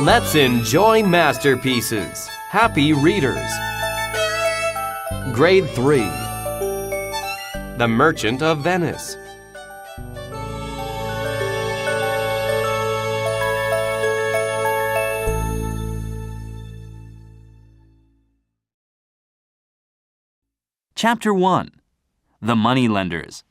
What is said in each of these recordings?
Let's enjoy masterpieces. Happy readers. Grade 3. The Merchant of Venice. Chapter 1. The Moneylenders.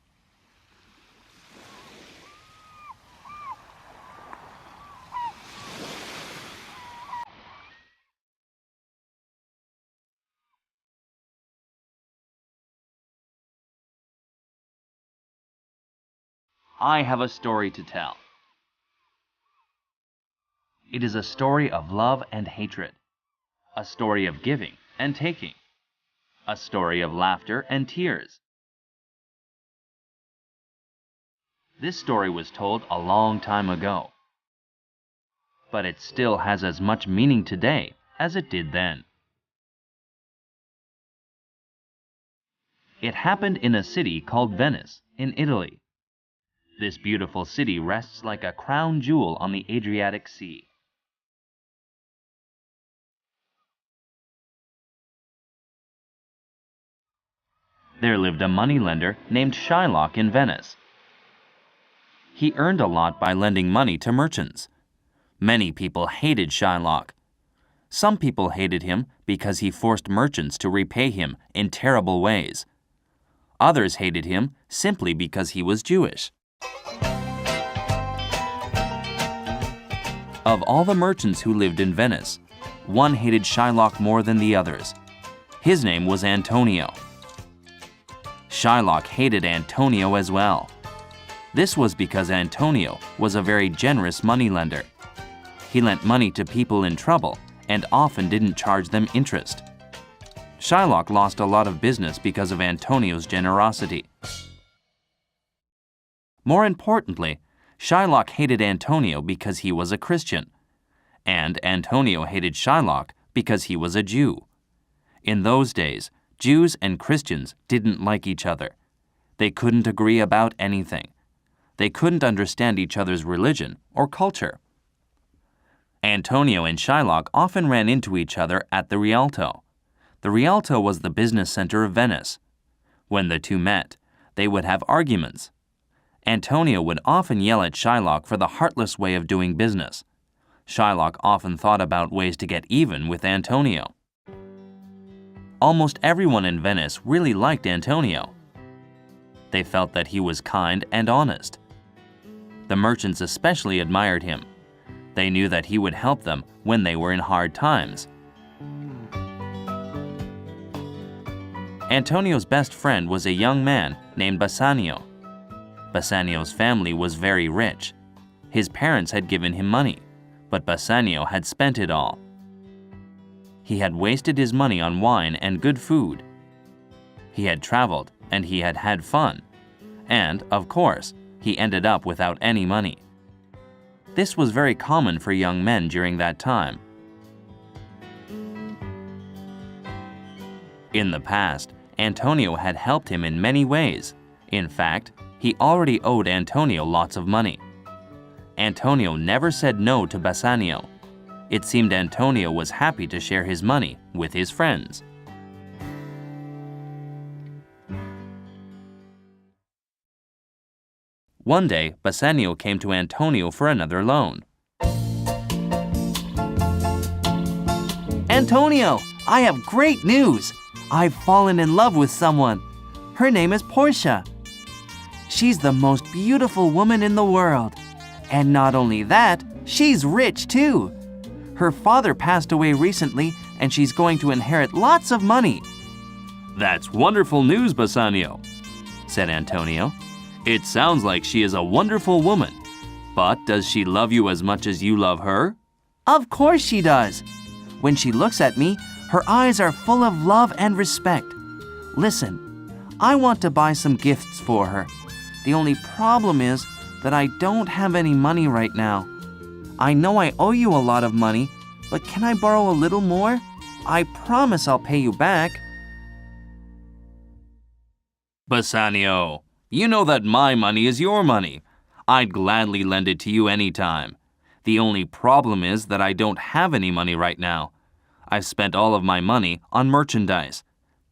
I have a story to tell. It is a story of love and hatred, a story of giving and taking, a story of laughter and tears. This story was told a long time ago, but it still has as much meaning today as it did then. It happened in a city called Venice in Italy. This beautiful city rests like a crown jewel on the Adriatic Sea. There lived a moneylender named Shylock in Venice. He earned a lot by lending money to merchants. Many people hated Shylock. Some people hated him because he forced merchants to repay him in terrible ways. Others hated him simply because he was Jewish. Of all the merchants who lived in Venice, one hated Shylock more than the others. His name was Antonio. Shylock hated Antonio as well. This was because Antonio was a very generous moneylender. He lent money to people in trouble and often didn't charge them interest. Shylock lost a lot of business because of Antonio's generosity. More importantly, Shylock hated Antonio because he was a Christian, and Antonio hated Shylock because he was a Jew. In those days, Jews and Christians didn't like each other. They couldn't agree about anything. They couldn't understand each other's religion or culture. Antonio and Shylock often ran into each other at the Rialto. The Rialto was the business center of Venice. When the two met, they would have arguments. Antonio would often yell at Shylock for the heartless way of doing business. Shylock often thought about ways to get even with Antonio. Almost everyone in Venice really liked Antonio. They felt that he was kind and honest. The merchants especially admired him. They knew that he would help them when they were in hard times. Antonio's best friend was a young man named Bassanio. Bassanio's family was very rich. His parents had given him money, but Bassanio had spent it all. He had wasted his money on wine and good food. He had traveled and he had had fun. And, of course, he ended up without any money. This was very common for young men during that time. In the past, Antonio had helped him in many ways. In fact, he already owed Antonio lots of money. Antonio never said no to Bassanio. It seemed Antonio was happy to share his money with his friends. One day, Bassanio came to Antonio for another loan. Antonio, I have great news. I've fallen in love with someone. Her name is Portia. She's the most beautiful woman in the world. And not only that, she's rich too. Her father passed away recently, and she's going to inherit lots of money. "That's wonderful news, Bassanio," said Antonio. "It sounds like she is a wonderful woman. But does she love you as much as you love her?" Of course she does. When she looks at me, her eyes are full of love and respect. Listen, I want to buy some gifts for her. The only problem is that I don't have any money right now. I know I owe you a lot of money, but can I borrow a little more? I promise I'll pay you back. "Bassanio, you know that my money is your money. I'd gladly lend it to you any time. The only problem is that I don't have any money right now. I've spent all of my money on merchandise.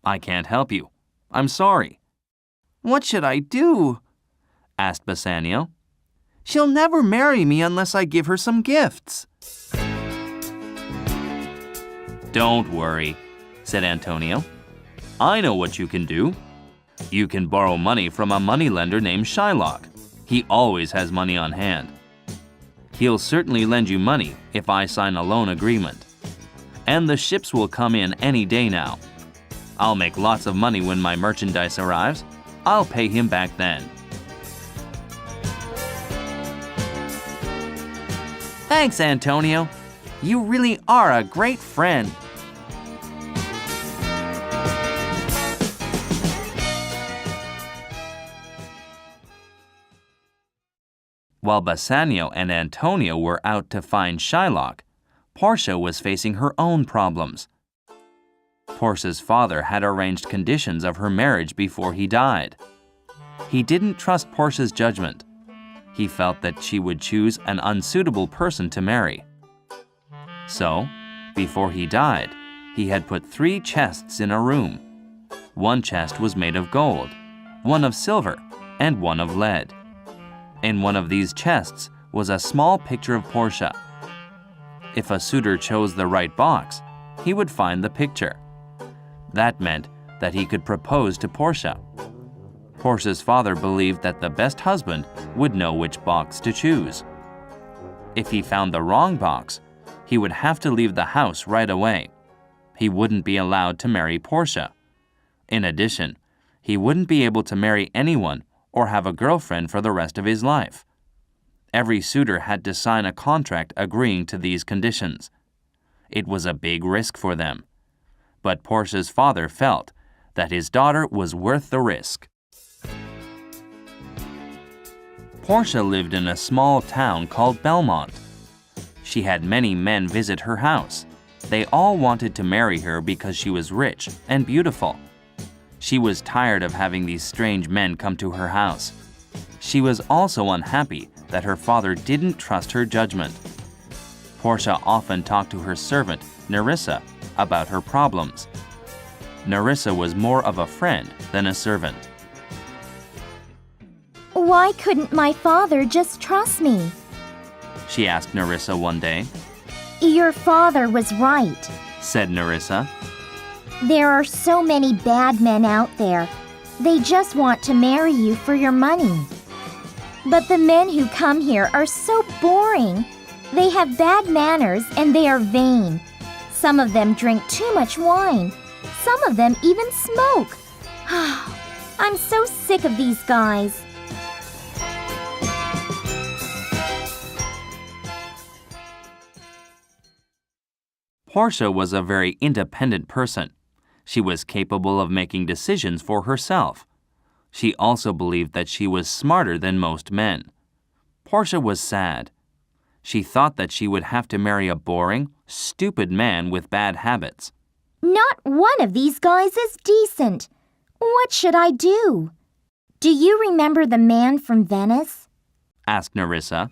I can't help you. I'm sorry." "What should I do?" asked Bassanio. "She'll never marry me unless I give her some gifts." "Don't worry," said Antonio. "I know what you can do. You can borrow money from a moneylender named Shylock. He always has money on hand. He'll certainly lend you money if I sign a loan agreement. And the ships will come in any day now. I'll make lots of money when my merchandise arrives. I'll pay him back then." Thanks, Antonio. You really are a great friend. While Bassanio and Antonio were out to find Shylock, Portia was facing her own problems. Portia's father had arranged conditions of her marriage before he died. He didn't trust Portia's judgment. He felt that she would choose an unsuitable person to marry. So, before he died, he had put 3 chests in a room. One chest was made of gold, one of silver, and one of lead. In one of these chests was a small picture of Portia. If a suitor chose the right box, he would find the picture. That meant that he could propose to Portia. Portia's father believed that the best husband would know which box to choose. If he found the wrong box, he would have to leave the house right away. He wouldn't be allowed to marry Portia. In addition, he wouldn't be able to marry anyone or have a girlfriend for the rest of his life. Every suitor had to sign a contract agreeing to these conditions. It was a big risk for them. But Portia's father felt that his daughter was worth the risk. Portia lived in a small town called Belmont. She had many men visit her house. They all wanted to marry her because she was rich and beautiful. She was tired of having these strange men come to her house. She was also unhappy that her father didn't trust her judgment. Portia often talked to her servant, Nerissa, about her problems. Nerissa was more of a friend than a servant. "Why couldn't my father just trust me?" she asked Nerissa one day. "Your father was right," said Nerissa. "There are so many bad men out there. They just want to marry you for your money. But the men who come here are so boring. They have bad manners and they are vain. Some of them drink too much wine. Some of them even smoke. I'm so sick of these guys." Portia was a very independent person. She was capable of making decisions for herself. She also believed that she was smarter than most men. Portia was sad. She thought that she would have to marry a boring, stupid man with bad habits. "Not one of these guys is decent. What should I do?" "Do you remember the man from Venice?" asked Nerissa.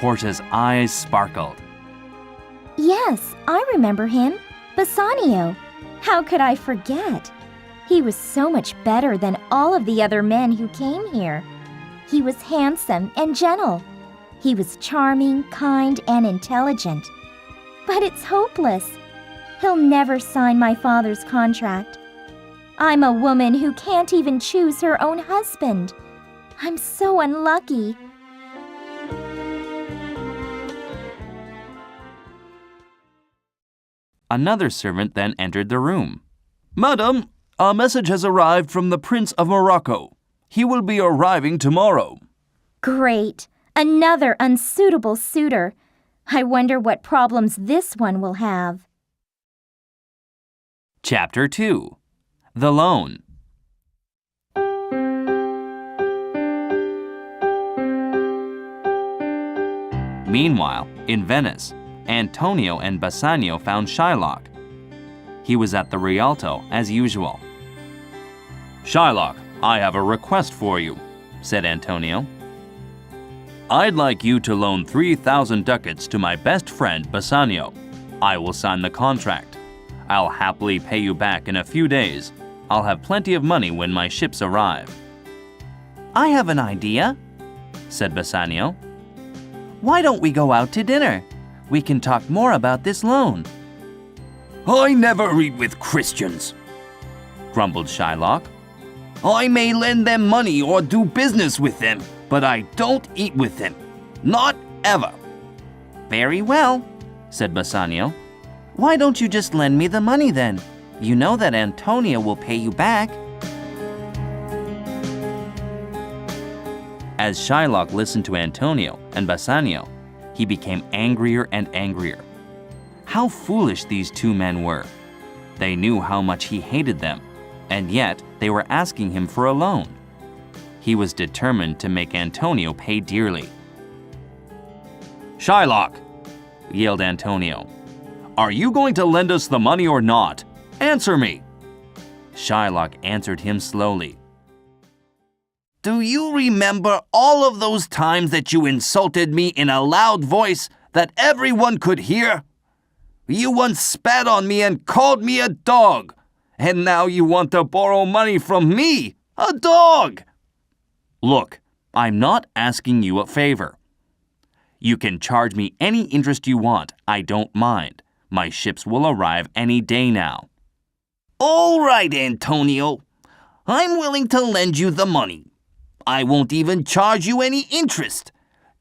Portia's eyes sparkled. "Yes, I remember him. Bassanio. How could I forget? He was so much better than all of the other men who came here. He was handsome and gentle. He was charming, kind, and intelligent. But it's hopeless. He'll never sign my father's contract. I'm a woman who can't even choose her own husband. I'm so unlucky." Another servant then entered the room. "Madam, a message has arrived from the Prince of Morocco. He will be arriving tomorrow." Great. Another unsuitable suitor. I wonder what problems this one will have. Chapter 2. The Loan. Meanwhile, in Venice, Antonio and Bassanio found Shylock. He was at the Rialto as usual. "Shylock, I have a request for you, said Antonio. I'd like you to loan 3,000 ducats to my best friend Bassanio. I will sign the contract. I'll happily pay you back in a few days. I'll have plenty of money when my ships arrive. I have an idea, said Bassanio. Why don't we go out to dinner? We can talk more about this loan. I never eat with Christians, grumbled Shylock. I may lend them money or do business with them, but I don't eat with them. Not ever. Very well, said Bassanio. Why don't you just lend me the money then? You know that Antonio will pay you back. As Shylock listened to Antonio and Bassanio, he became angrier and angrier. How foolish these two men were. They knew how much he hated them, and yet they were asking him for a loan. He was determined to make Antonio pay dearly. Shylock, yelled Antonio. are you going to lend us the money or not? Answer me. Shylock answered him slowly. Do you remember all of those times that you insulted me in a loud voice that everyone could hear? You once spat on me and called me a dog, and now you want to borrow money from me, a dog. Look, I'm not asking you a favor. You can charge me any interest you want. I don't mind. My ships will arrive any day now. All right, Antonio. I'm willing to lend you the money. I won't even charge you any interest.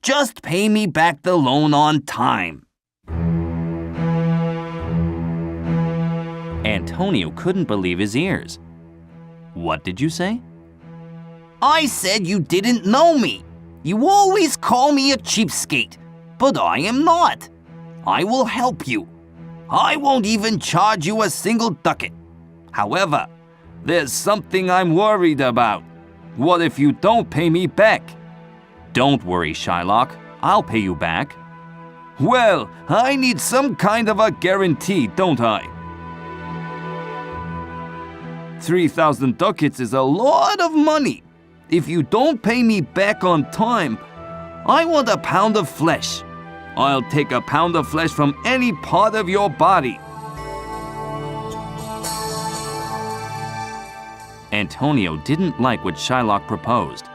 Just pay me back the loan on time. Antonio couldn't believe his ears. What did you say? I said you didn't know me. You always call me a cheapskate, but I am not. I will help you. I won't even charge you a single ducat. However, there's something I'm worried about. What if you don't pay me back? Don't worry, Shylock. I'll pay you back. Well, I need some kind of a guarantee, don't I? 3,000 ducats is a lot of money. If you don't pay me back on time, I want a pound of flesh. I'll take a pound of flesh from any part of your body. Antonio didn't like what Shylock proposed.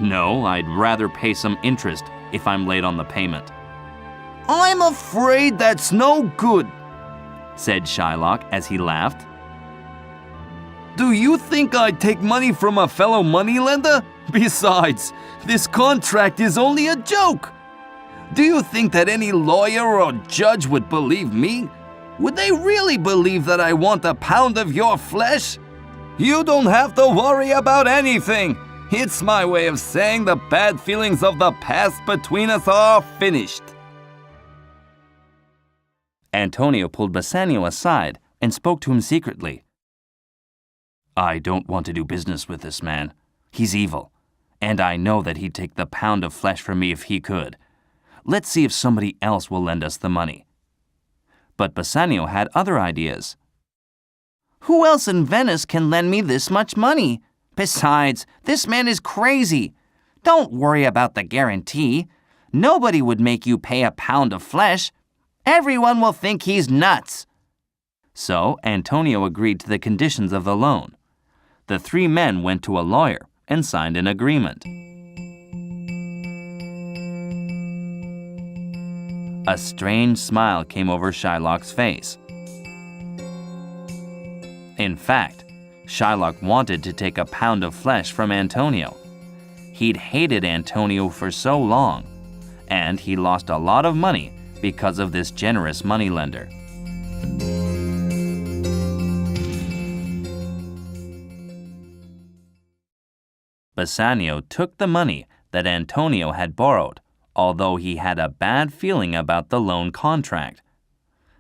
No, I'd rather pay some interest if I'm late on the payment. I'm afraid that's no good, said Shylock as he laughed. Do you think I'd take money from a fellow moneylender? Besides, this contract is only a joke. Do you think that any lawyer or judge would believe me? Would they really believe that I want a pound of your flesh? You don't have to worry about anything. It's my way of saying the bad feelings of the past between us are finished. Antonio pulled Bassanio aside and spoke to him secretly. I don't want to do business with this man. He's evil, and I know that he'd take the pound of flesh from me if he could. Let's see if somebody else will lend us the money. But Bassanio had other ideas. Who else in Venice can lend me this much money? Besides, this man is crazy. Don't worry about the guarantee. Nobody would make you pay a pound of flesh. Everyone will think he's nuts. So Antonio agreed to the conditions of the loan. The three men went to a lawyer and signed an agreement. A strange smile came over Shylock's face. In fact, Shylock wanted to take a pound of flesh from Antonio. He'd hated Antonio for so long, and he lost a lot of money because of this generous moneylender. Bassanio took the money that Antonio had borrowed, although he had a bad feeling about the loan contract.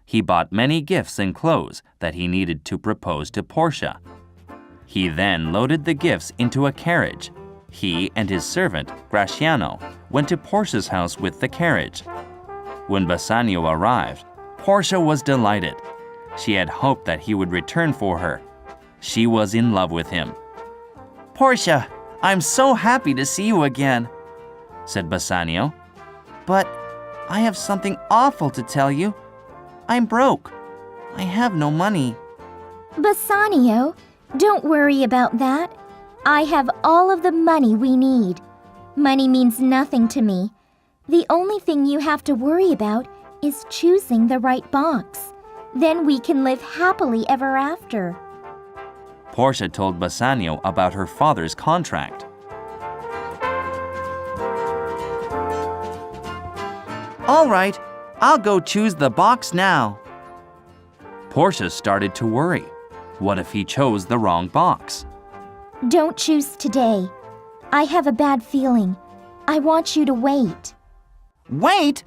He bought many gifts and clothes that he needed to propose to Portia. He then loaded the gifts into a carriage. He and his servant, Gratiano, went to Portia's house with the carriage. When Bassanio arrived, Portia was delighted. She had hoped that he would return for her. She was in love with him. Portia, I'm so happy to see you again, said Bassanio. But I have something awful to tell you. I'm broke. I have no money. Bassanio, don't worry about that. I have all of the money we need. Money means nothing to me. The only thing you have to worry about is choosing the right box. Then we can live happily ever after. Portia told Bassanio about her father's contract. All right, I'll go choose the box now. Portia started to worry. What if he chose the wrong box? Don't choose today. I have a bad feeling. I want you to wait. Wait?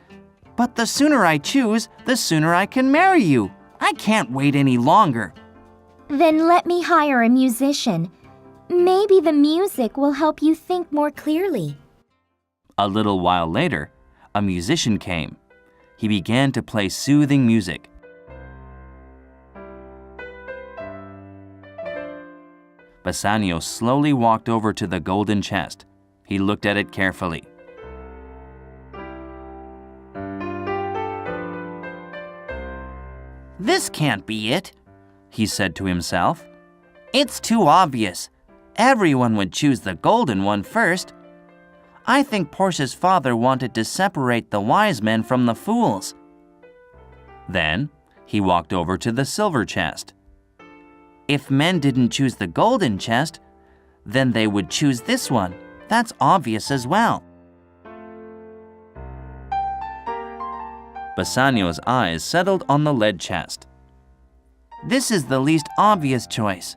But the sooner I choose, the sooner I can marry you. I can't wait any longer. Then let me hire a musician. Maybe the music will help you think more clearly. A little while later, a musician came. He began to play soothing music. Bassanio slowly walked over to the golden chest. He looked at it carefully. This can't be it, He said to himself. It's too obvious. Everyone would choose the golden one first. I think Portia's father wanted to separate the wise men from the fools. Then he walked over to the silver chest. If men didn't choose the golden chest, then they would choose this one. That's obvious as well. Bassanio's eyes settled on the lead chest. This is the least obvious choice.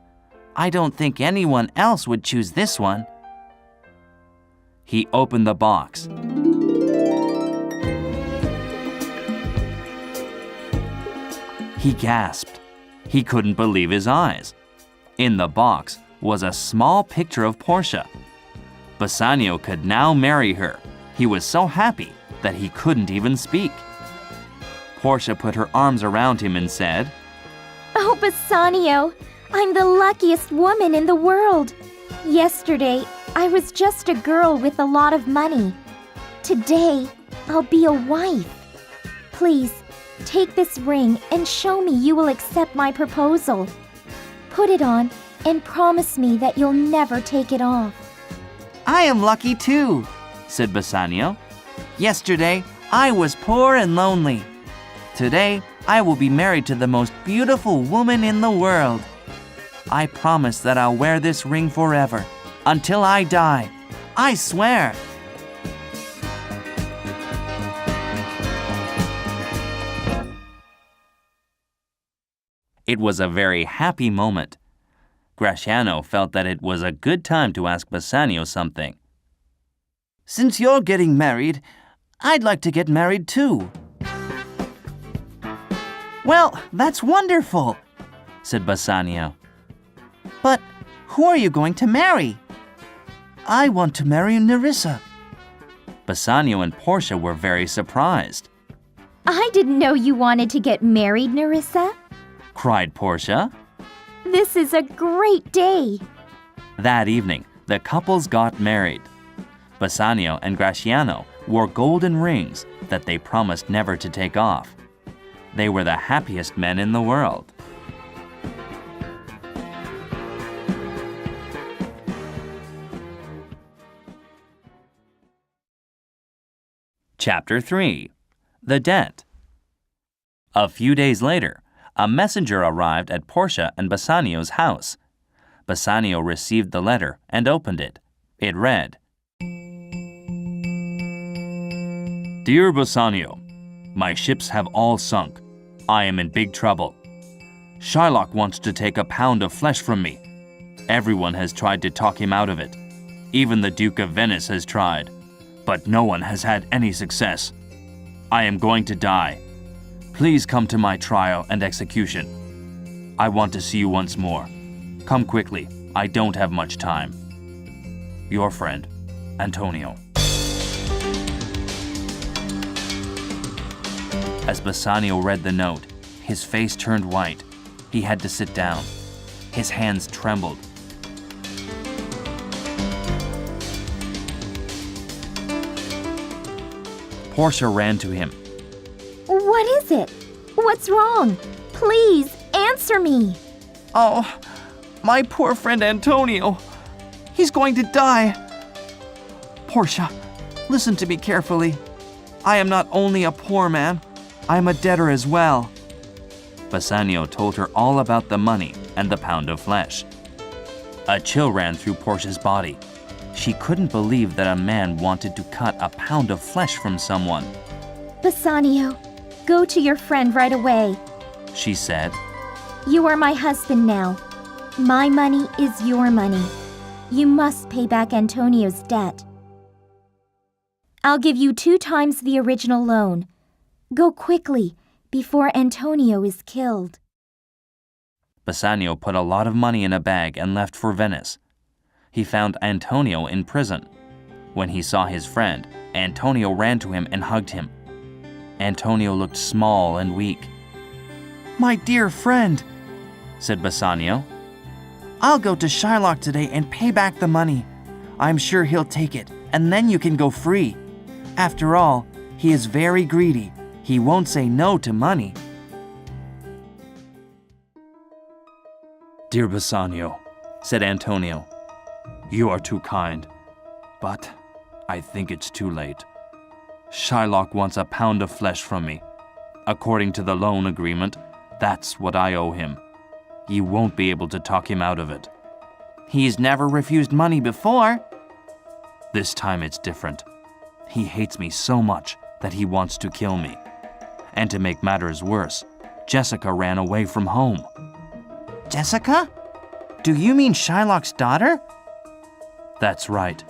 I don't think anyone else would choose this one. He opened the box. He gasped. He couldn't believe his eyes. In the box was a small picture of Portia. Bassanio could now marry her. He was so happy that he couldn't even speak. Portia put her arms around him and said, Oh, Bassanio, I'm the luckiest woman in the world. Yesterday, I was just a girl with a lot of money. Today, I'll be a wife. Please, take this ring and show me you will accept my proposal. Put it on and promise me that you'll never take it off. I am lucky too, said Bassanio. Yesterday, I was poor and lonely. Today, I will be married to the most beautiful woman in the world. I promise that I'll wear this ring forever, until I die. I swear. It was a very happy moment. Gratiano felt that it was a good time to ask Bassanio something. Since you're getting married, I'd like to get married too. Well, that's wonderful, said Bassanio. But who are you going to marry? I want to marry Nerissa. Bassanio and Portia were very surprised. I didn't know you wanted to get married, Nerissa. Cried Portia. This is a great day. That evening, the couples got married. Bassanio and Gratiano wore golden rings that they promised never to take off. They were the happiest men in the world. Chapter 3. The Debt. A few days later, a messenger arrived at Portia and Bassanio's house. Bassanio received the letter and opened it. It read, Dear Bassanio, my ships have all sunk. I am in big trouble. Shylock wants to take a pound of flesh from me. Everyone has tried to talk him out of it. Even the Duke of Venice has tried, but no one has had any success. I am going to die. Please come to my trial and execution. I want to see you once more. Come quickly. I don't have much time. Your friend, Antonio. As Bassanio read the note, his face turned white. He had to sit down. His hands trembled. Portia ran to him. What is it? What's wrong? Please, answer me. Oh, my poor friend Antonio. He's going to die. Portia, listen to me carefully. I am not only a poor man, I am a debtor as well. Bassanio told her all about the money and the pound of flesh. A chill ran through Portia's body. She couldn't believe that a man wanted to cut a pound of flesh from someone. Bassanio, go to your friend right away. She said. You are my husband now. My money is your money. You must pay back Antonio's debt. I'll give you 2 times the original loan. Go quickly, before Antonio is killed. Bassanio put a lot of money in a bag and left for Venice. He found Antonio in prison. When he saw his friend, Antonio ran to him and hugged him. Antonio looked small and weak. My dear friend, said Bassanio. I'll go to Shylock today and pay back the money. I'm sure he'll take it, and then you can go free. After all, he is very greedy. He won't say no to money. Dear Bassanio, said Antonio, you are too kind, but I think it's too late. Shylock wants a pound of flesh from me. According to the loan agreement, that's what I owe him. You won't be able to talk him out of it. He's never refused money before. This time it's different. He hates me so much that he wants to kill me. And to make matters worse, Jessica ran away from home. Jessica? Do you mean Shylock's daughter? That's right.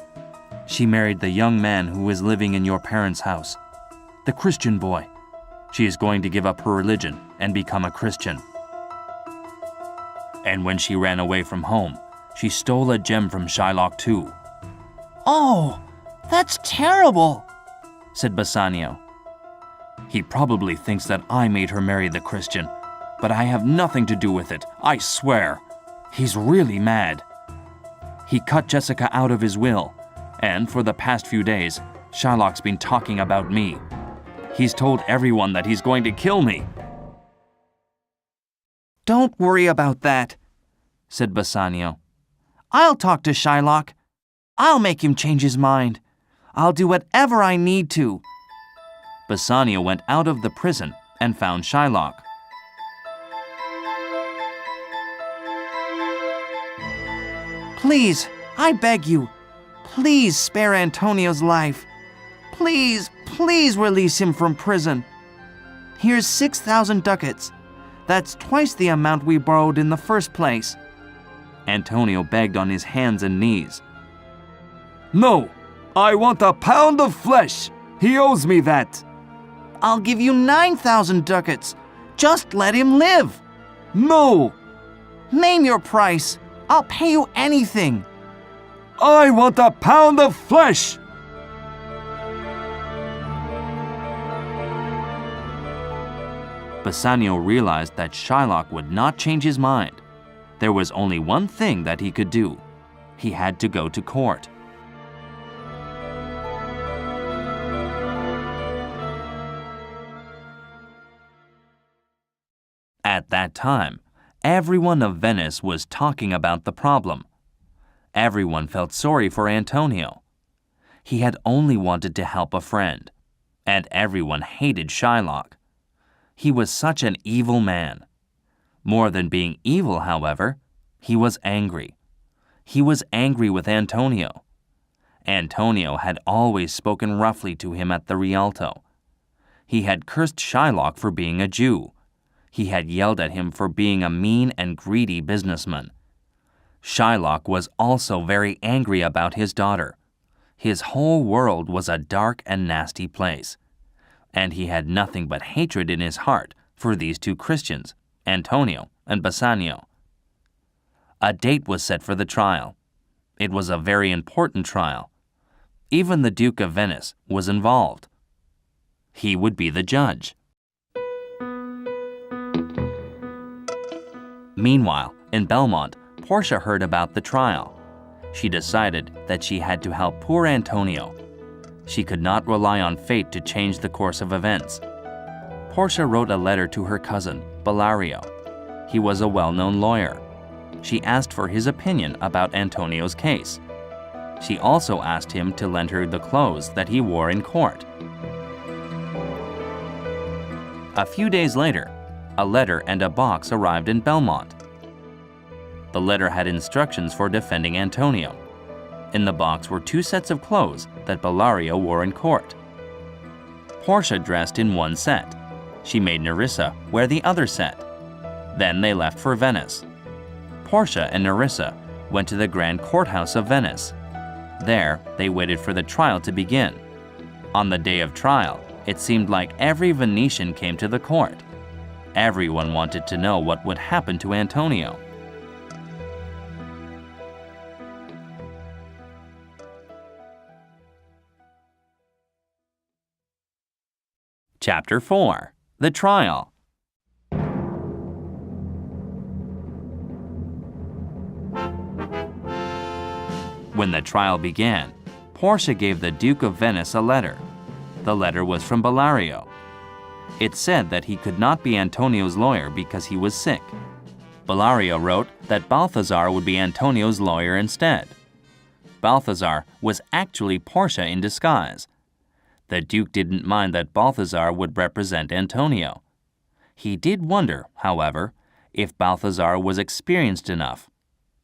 She married the young man who is living in your parents' house, the Christian boy. She is going to give up her religion and become a Christian. And when she ran away from home, she stole a gem from Shylock too. Oh, that's terrible, said Bassanio. He probably thinks that I made her marry the Christian, but I have nothing to do with it, I swear. He's really mad. He cut Jessica out of his will, and for the past few days, Shylock's been talking about me. He's told everyone that he's going to kill me. Don't worry about that, said Bassanio. I'll talk to Shylock. I'll make him change his mind. I'll do whatever I need to. Bassanio went out of the prison and found Shylock. Please, I beg you, please spare Antonio's life. Please, please release him from prison. Here's 6,000 ducats. That's twice the amount we borrowed in the first place. Antonio begged on his hands and knees. No, I want a pound of flesh. He owes me that. I'll give you 9,000 ducats. Just let him live. No. Name your price. I'll pay you anything. I want a pound of flesh. Bassanio realized that Shylock would not change his mind. There was only one thing that he could do. He had to go to court. At that time, everyone of Venice was talking about the problem. Everyone felt sorry for Antonio. He had only wanted to help a friend, and everyone hated Shylock. He was such an evil man. More than being evil, however, he was angry. He was angry with Antonio. Antonio had always spoken roughly to him at the Rialto. He had cursed Shylock for being a Jew. He had yelled at him for being a mean and greedy businessman. Shylock was also very angry about his daughter. His whole world was a dark and nasty place, and he had nothing but hatred in his heart for these two Christians, Antonio and Bassanio. A date was set for the trial. It was a very important trial. Even the Duke of Venice was involved. He would be the judge. Meanwhile, in Belmont, Portia heard about the trial. She decided that she had to help poor Antonio. She could not rely on fate to change the course of events. Portia wrote a letter to her cousin, Bellario. He was a well-known lawyer. She asked for his opinion about Antonio's case. She also asked him to lend her the clothes that he wore in court. A few days later, a letter and a box arrived in Belmont. The letter had instructions for defending Antonio. In the box were 2 sets of clothes that Bellario wore in court. Portia dressed in one set. She made Nerissa wear the other set. Then they left for Venice. Portia and Nerissa went to the Grand Courthouse of Venice. There, they waited for the trial to begin. On the day of trial, it seemed like every Venetian came to the court. Everyone wanted to know what would happen to Antonio. Chapter 4. The Trial. When the trial began, Portia gave the Duke of Venice a letter. The letter was from Bellario. It said that he could not be Antonio's lawyer because he was sick. Bellario wrote that Balthazar would be Antonio's lawyer instead. Balthazar was actually Portia in disguise. The Duke didn't mind that Balthazar would represent Antonio. He did wonder, however, if Balthazar was experienced enough.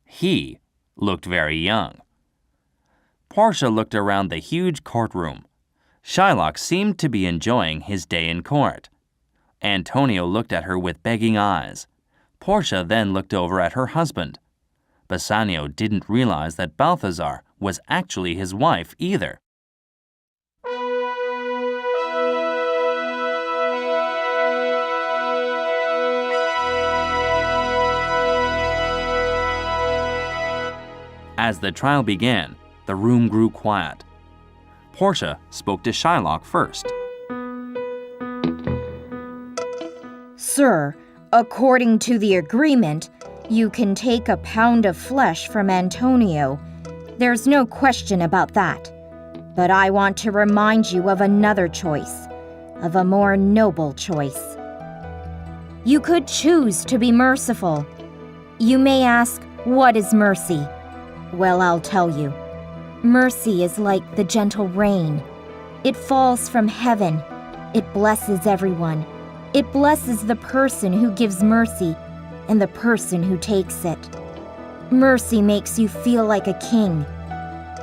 He looked very young. Portia looked around the huge courtroom. Shylock seemed to be enjoying his day in court. Antonio looked at her with begging eyes. Portia then looked over at her husband. Bassanio didn't realize that Balthazar was actually his wife either. As the trial began, the room grew quiet. Portia spoke to Shylock first. Sir, according to the agreement, you can take a pound of flesh from Antonio. There's no question about that. But I want to remind you of another choice, of a more noble choice. You could choose to be merciful. You may ask, what is mercy? Well, I'll tell you. Mercy is like the gentle rain. It falls from heaven. It blesses everyone. It blesses the person who gives mercy and the person who takes it. Mercy makes you feel like a king.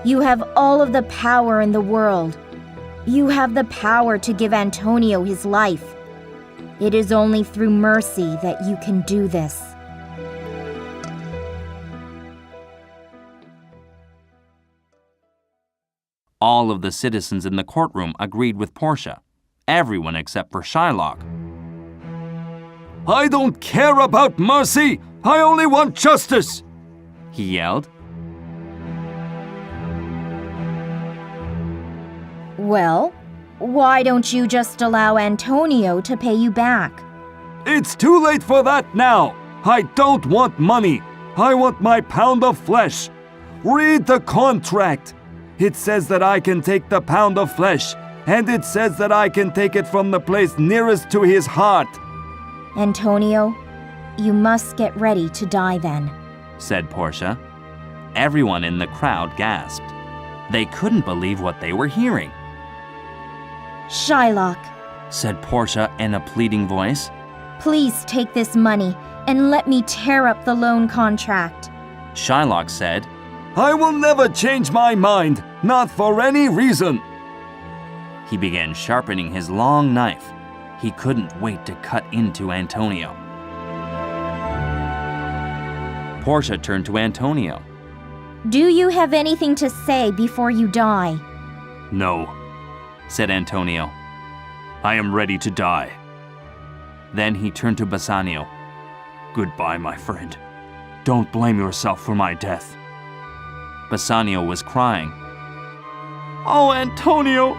You have all of the power in the world. You have the power to give Antonio his life. It is only through mercy that you can do this. All of the citizens in the courtroom agreed with Portia. Everyone except for Shylock. I don't care about mercy! I only want justice! He yelled. Well, why don't you just allow Antonio to pay you back? It's too late for that now! I don't want money! I want my pound of flesh! Read the contract! It says that I can take the pound of flesh, and it says that I can take it from the place nearest to his heart. Antonio, you must get ready to die then, said Portia. Everyone in the crowd gasped. They couldn't believe what they were hearing. Shylock, said Portia in a pleading voice. Please take this money and let me tear up the loan contract. Shylock said, I will never change my mind, not for any reason. He began sharpening his long knife. He couldn't wait to cut into Antonio. Portia turned to Antonio. Do you have anything to say before you die? No, said Antonio. I am ready to die. Then he turned to Bassanio. Goodbye, my friend. Don't blame yourself for my death. Bassanio was crying. Oh, Antonio,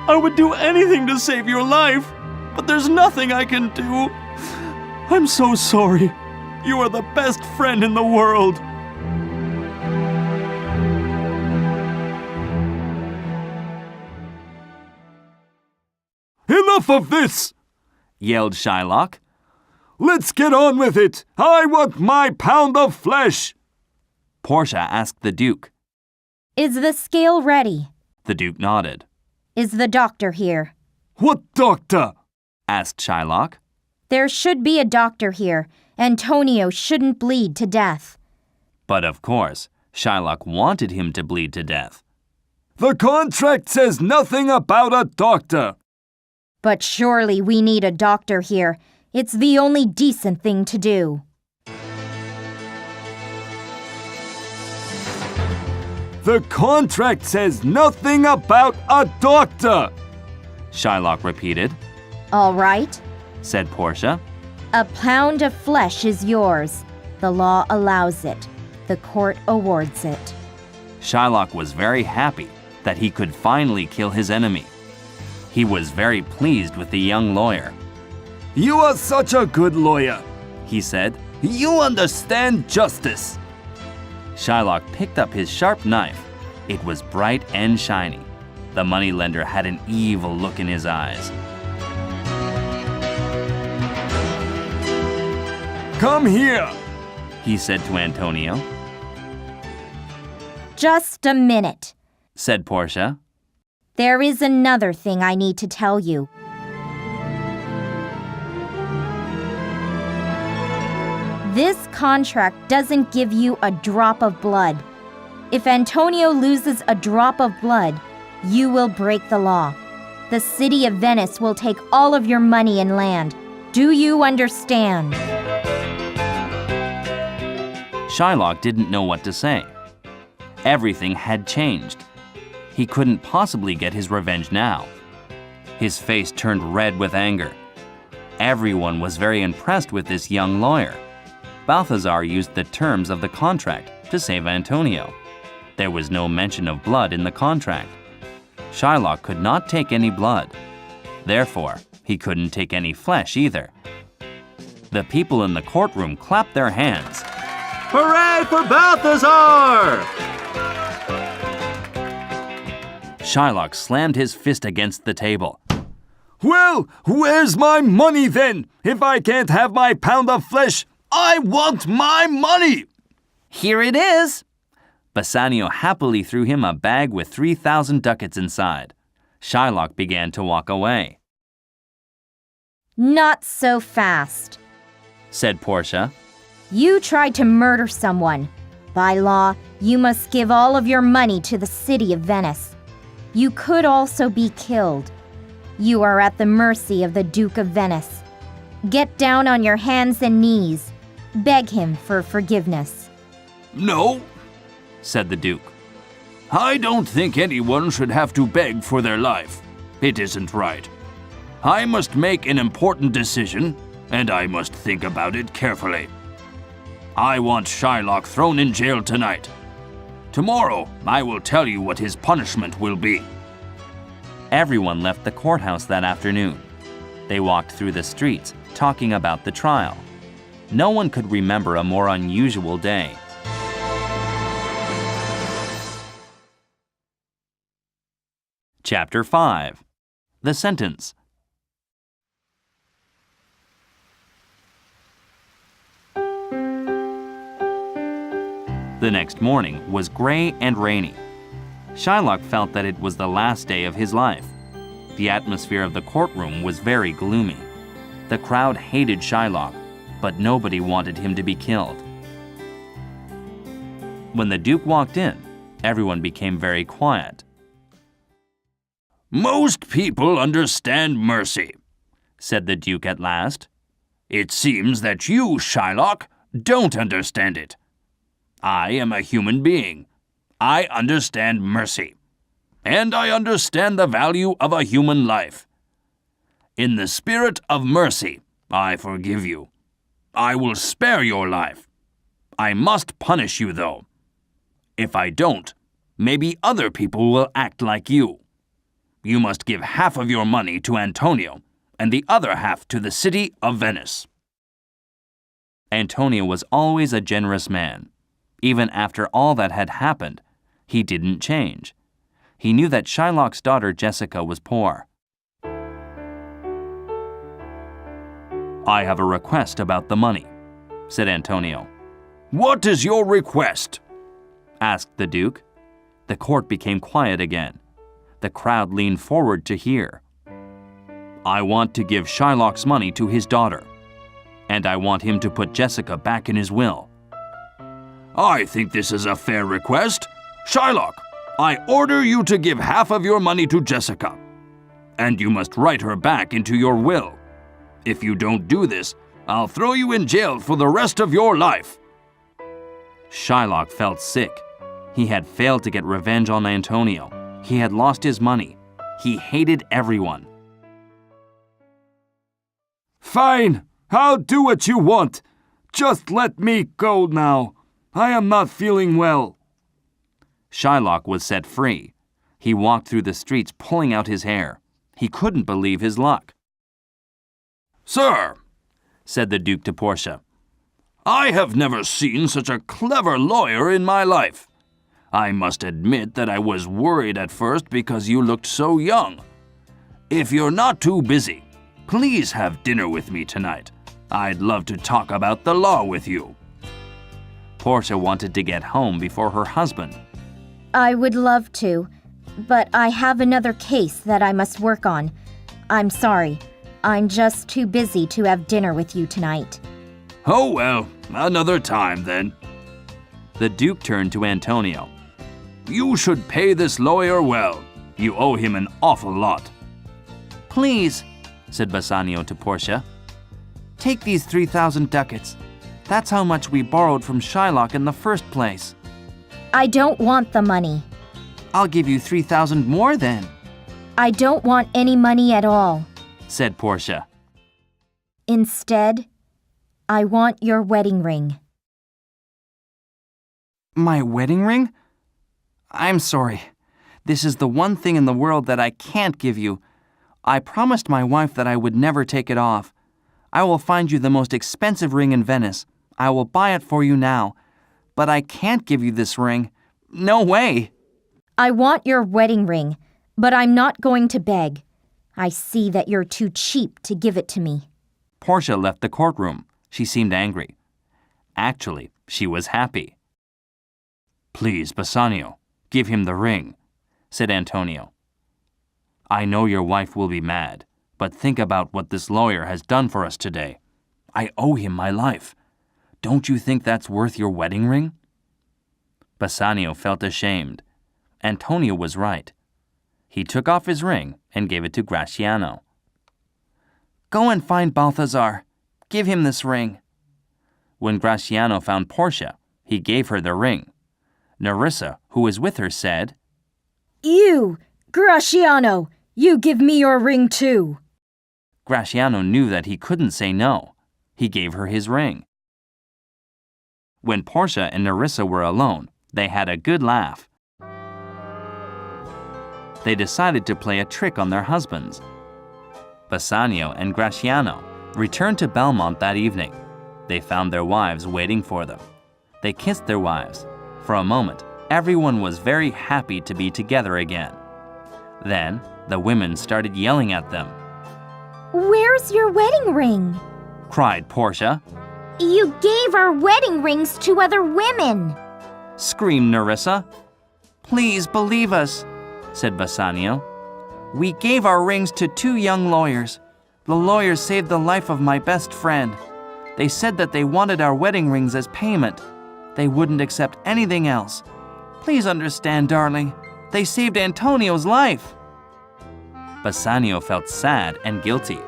I would do anything to save your life, but there's nothing I can do. I'm so sorry. You are the best friend in the world. Enough of this! yelled Shylock. Let's get on with it. I want my pound of flesh. Portia asked the Duke. Is the scale ready? The Duke nodded. Is the doctor here? What doctor? Asked Shylock. There should be a doctor here. Antonio shouldn't bleed to death. But of course, Shylock wanted him to bleed to death. The contract says nothing about a doctor. But surely we need a doctor here. It's the only decent thing to do. The contract says nothing about a doctor. Shylock repeated. All right. Said Portia. A pound of flesh is yours. The law allows it. The court awards it. Shylock was very happy that he could finally kill his enemy. He was very pleased with the young lawyer. You are such a good lawyer, he said. You understand justice. Shylock picked up his sharp knife. It was bright and shiny. The moneylender had an evil look in his eyes. Come here, he said to Antonio. Just a minute, said Portia. There is another thing I need to tell you. This contract doesn't give you a drop of blood. If Antonio loses a drop of blood, you will break the law. The city of Venice will take all of your money and land. Do you understand? Shylock didn't know what to say. Everything had changed. He couldn't possibly get his revenge now. His face turned red with anger. Everyone was very impressed with this young lawyer. Balthazar used the terms of the contract to save Antonio. There was no mention of blood in the contract. Shylock could not take any blood. Therefore, he couldn't take any flesh either. The people in the courtroom clapped their hands. Hooray for Balthazar! Shylock slammed his fist against the table. Well, where's my money then? If I can't have my pound of flesh, I want my money! Here it is! Bassanio happily threw him a bag with 3,000 ducats inside. Shylock began to walk away. Not so fast, said Portia. You tried to murder someone. By law, you must give all of your money to the city of Venice. You could also be killed. You are at the mercy of the Duke of Venice. Get down on your hands and knees. Beg him for forgiveness. No, said the Duke. I don't think anyone should have to beg for their life. It isn't right. I must make an important decision, and I must think about it carefully. I want Shylock thrown in jail tonight. Tomorrow, I will tell you what his punishment will be. Everyone left the courthouse that afternoon. They walked through the streets, talking about the trial. No one could remember a more unusual day. Chapter 5. The Sentence. The next morning was gray and rainy. Shylock felt that it was the last day of his life. The atmosphere of the courtroom was very gloomy. The crowd hated Shylock, but nobody wanted him to be killed. When the Duke walked in, everyone became very quiet. Most people understand mercy, said the Duke at last. It seems that you, Shylock, don't understand it. I am a human being. I understand mercy. And I understand the value of a human life. In the spirit of mercy, I forgive you. I will spare your life. I must punish you, though. If I don't, maybe other people will act like you. You must give half of your money to Antonio and the other half to the city of Venice. Antonio was always a generous man. Even after all that had happened, he didn't change. He knew that Shylock's daughter Jessica was poor. I have a request about the money, said Antonio. What is your request? Asked the Duke. The court became quiet again. The crowd leaned forward to hear. I want to give Shylock's money to his daughter, and I want him to put Jessica back in his will. I think this is a fair request. Shylock, I order you to give half of your money to Jessica, and you must write her back into your will. If you don't do this, I'll throw you in jail for the rest of your life. Shylock felt sick. He had failed to get revenge on Antonio. He had lost his money. He hated everyone. Fine, I'll do what you want. Just let me go now. I am not feeling well. Shylock was set free. He walked through the streets pulling out his hair. He couldn't believe his luck. Sir, said the Duke to Portia, I have never seen such a clever lawyer in my life. I must admit that I was worried at first because you looked so young. If you're not too busy, please have dinner with me tonight. I'd love to talk about the law with you. Portia wanted to get home before her husband. I would love to, but I have another case that I must work on. I'm sorry. I'm just too busy to have dinner with you tonight. Oh well, another time then. The Duke turned to Antonio. You should pay this lawyer well. You owe him an awful lot. Please, said Bassanio to Portia, take these 3,000 ducats. That's how much we borrowed from Shylock in the first place. I don't want the money. I'll give you 3,000 more then, I don't want any money at all. said Portia. Instead, I want your wedding ring. My wedding ring? I'm sorry. This is the one thing in the world that I can't give you. I promised my wife that I would never take it off. I will find you the most expensive ring in Venice. I will buy it for you now. But I can't give you this ring. No way. I want your wedding ring, but I'm not going to beg. I see that you're too cheap to give it to me. Portia left the courtroom. She seemed angry. Actually, she was happy. Please, Bassanio, give him the ring, said Antonio. I know your wife will be mad, but think about what this lawyer has done for us today. I owe him my life. Don't you think that's worth your wedding ring? Bassanio felt ashamed. Antonio was right. He took off his ring and gave it to Gratiano. Go and find Balthazar. Give him this ring. When Gratiano found Portia, he gave her the ring. Nerissa, who was with her, said, You, Gratiano, you give me your ring too. Gratiano knew that he couldn't say no. He gave her his ring. When Portia and Nerissa were alone, they had a good laugh. They decided to play a trick on their husbands. Bassanio and Gratiano returned to Belmont that evening. They found their wives waiting for them. They kissed their wives. For a moment, everyone was very happy to be together again. Then, the women started yelling at them. Where's your wedding ring? Cried Portia. You gave our wedding rings to other women. Screamed Nerissa. Please believe us, Said Bassanio. we gave our rings to 2 young lawyers. The lawyers saved the life of my best friend. They said that they wanted our wedding rings as payment. They wouldn't accept anything else. Please understand, darling. They saved Antonio's life. Bassanio felt sad and guilty.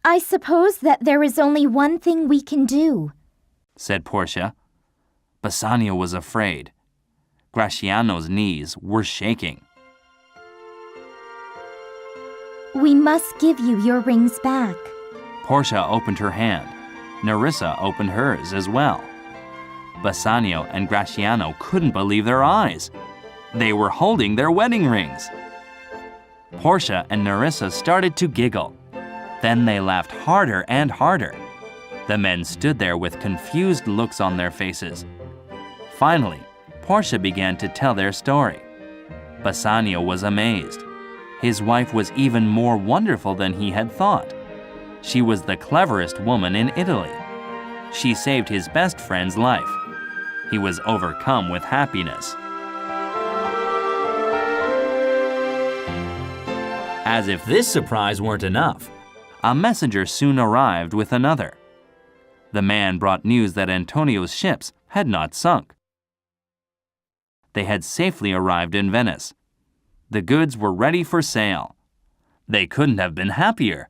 I suppose that there is only one thing we can do, said Portia. Bassanio was afraid. Gratiano's knees were shaking. We must give you your rings back. Portia opened her hand. Nerissa opened hers as well. Bassanio and Gratiano couldn't believe their eyes. They were holding their wedding rings. Portia and Nerissa started to giggle. Then they laughed harder and harder. The men stood there with confused looks on their faces. Finally, Portia began to tell their story. Bassanio was amazed. His wife was even more wonderful than he had thought. She was the cleverest woman in Italy. She saved his best friend's life. He was overcome with happiness. As if this surprise weren't enough, a messenger soon arrived with another. The man brought news that Antonio's ships had not sunk. They had safely arrived in Venice. The goods were ready for sale. They couldn't have been happier.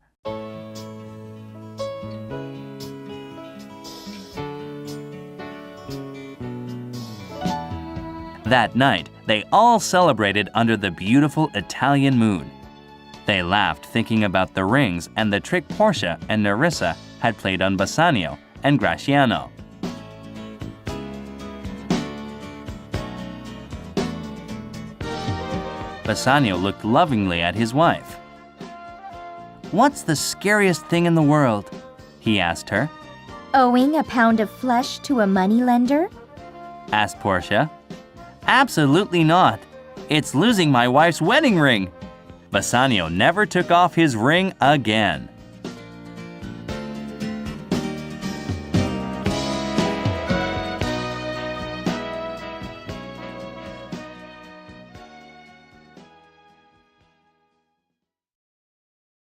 That night, they all celebrated under the beautiful Italian moon. They laughed thinking about the rings and the trick Portia and Nerissa had played on Bassanio and Gratiano. Bassanio looked lovingly at his wife. What's the scariest thing in the world? He asked her. Owing a pound of flesh to a moneylender? Asked Portia. Absolutely not. It's losing my wife's wedding ring. Bassanio never took off his ring again.